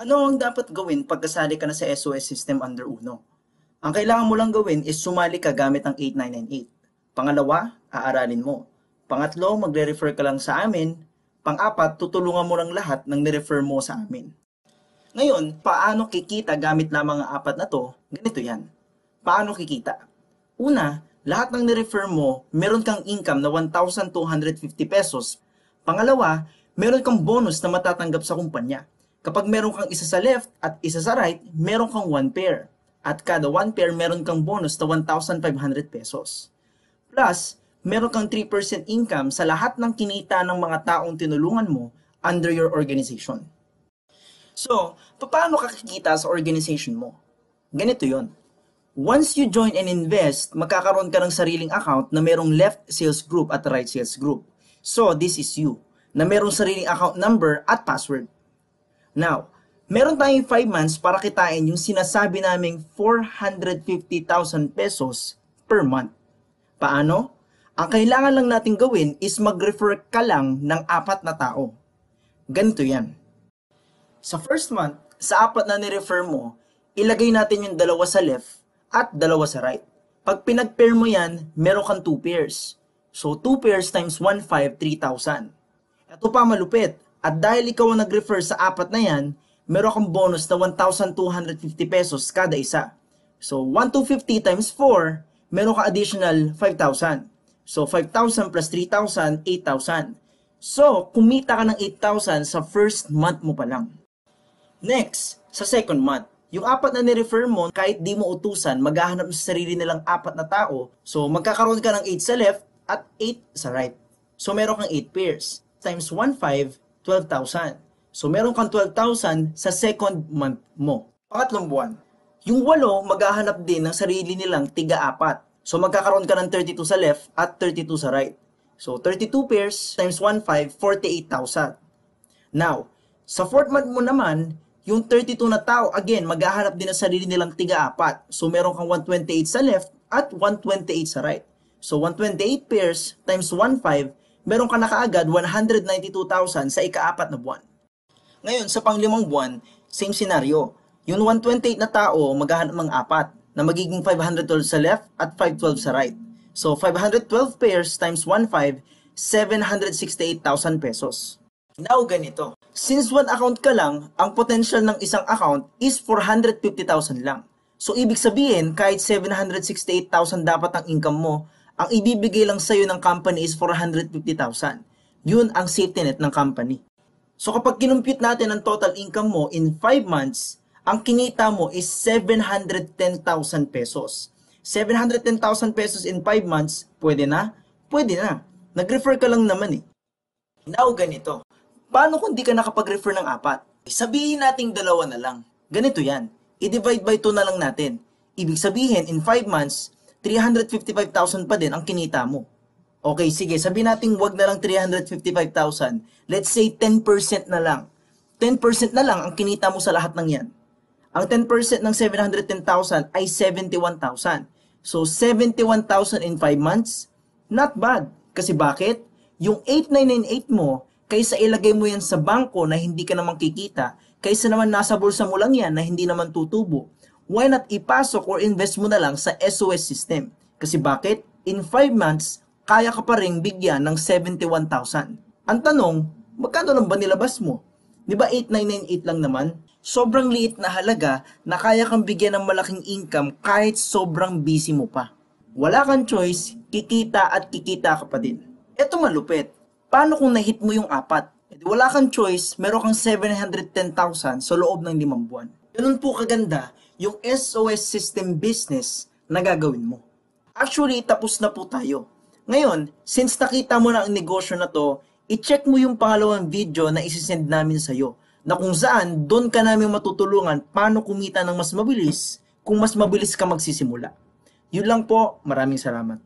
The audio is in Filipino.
Ano ang dapat gawin pag kasali ka na sa SOS system under Uno? Ang kailangan mo lang gawin is sumali ka gamit ang 8998. Pangalawa, aaralin mo. Pangatlo, magre-refer ka lang sa amin. Pang-apat, tutulungan mo lang lahat ng nirefer mo sa amin. Ngayon, paano kikita gamit lamang ang apat na to? Ganito yan. Paano kikita? Una, lahat ng nirefer mo, meron kang income na 1,250 pesos. Pangalawa, meron kang bonus na matatanggap sa kumpanya. Kapag meron kang isa sa left at isa sa right, meron kang 1 pair. At kada 1 pair, meron kang bonus na 1,500 pesos. Plus, meron kang 3% income sa lahat ng kinita ng mga taong tinulungan mo under your organization. So, paano ka kikita sa organization mo? Ganito yon. Once you join and invest, magkakaroon ka ng sariling account na merong left sales group at right sales group. So, this is you, na merong sariling account number at password. Now, meron tayong 5 months para kitain yung sinasabi naming 450,000 pesos per month. Paano? Ang kailangan lang natin gawin is mag-refer ka lang ng 4 na tao. Ganito yan. Sa first month, sa 4 na ni-refer mo, ilagay natin yung 2 sa left at 2 sa right. Pag pinag-pair mo yan, meron kang 2 pairs. So, 2 pairs times 1,500, 3,000. Ito pa malupit. At dahil ikaw ang nag-refer sa 4 na yan, meron kang bonus na 1,250 pesos kada isa. So, 1,250 times 4, meron ka additional 5,000. So, 5,000 plus 3,000, 8,000. So, kumita ka ng 8,000 sa first month mo pa lang. Next, sa second month, yung 4 na ni-refer mo, kahit di mo utusan, maghahanap sa sarili nilang 4 na tao. So, magkakaroon ka ng 8 sa left at 8 sa right. So, meron kang 8 pairs. Times 1,500, 12,000. So, meron kang 12,000 sa second month mo. Pangatlong buwan, yung 8 maghahanap din ng sarili nilang tiga-4. So, magkakaroon ka ng 32 sa left at 32 sa right. So, 32 pairs times 1,500, 48,000. Now, sa fourth month mo naman, yung 32 na tao, again, maghahanap din ng sarili nilang tiga-4. So, meron kang 128 sa left at 128 sa right. So, 128 pairs times 1,500, meron ka na kaagad 192,000 sa ika-4 na buwan. Ngayon, sa pang-5 buwan, same scenario. Yung 128 na tao, maghahanap ng 4 na magiging 512 sa left at 512 sa right. So, 512 pairs times 1,500, 768,000 pesos. Now, ganito. Since 1 account ka lang, ang potential ng isang account is 450,000 lang. So, ibig sabihin, kahit 768,000 dapat ang income mo, ang ibibigay lang sa'yo ng company is 450,000. Yun ang safety net ng company. So kapag kinumpute natin ang total income mo in 5 months, ang kinita mo is 710,000 pesos. 710,000 pesos in 5 months, pwede na? Pwede na. Nag-refer ka lang naman eh. Now ganito, paano kung di ka nakapag-refer ng 4? Sabihin nating 2 na lang. Ganito yan, i-divide by 2 na lang natin. Ibig sabihin, in 5 months, 355,000 pa din ang kinita mo. Okay, sige, sabihin natin wag na lang 355,000. Let's say 10% na lang. 10% na lang ang kinita mo sa lahat ng yan. Ang 10% ng 710,000 ay 71,000. So, 71,000 in 5 months? Not bad. Kasi bakit? Yung 8998 mo, kaysa ilagay mo yan sa bangko na hindi ka naman kikita, kaysa naman nasa bulsa mo lang yan na hindi naman tutubo, why not ipasok or invest mo na lang sa SOS system? Kasi bakit? In 5 months, kaya ka pa rin bigyan ng 71,000. Ang tanong, magkano lang ba nilabas mo? Di ba 8,998 lang naman? Sobrang liit na halaga na kaya kang bigyan ng malaking income kahit sobrang busy mo pa. Wala kang choice, kikita at kikita ka pa din. Eto malupit. Paano kung nahit mo yung 4? Wala kang choice, meron kang 710,000 sa loob ng 5 buwan. Ganun po kaganda yung SOS system business na gagawin mo. Actually, tapos na po tayo. Ngayon, since nakita mo na ang negosyo na to, i-check mo yung pangalawang video na isisend namin sa'yo, na kung saan doon ka namin matutulungan paano kumita ng mas mabilis kung mas mabilis ka magsisimula. Yun lang po, maraming salamat.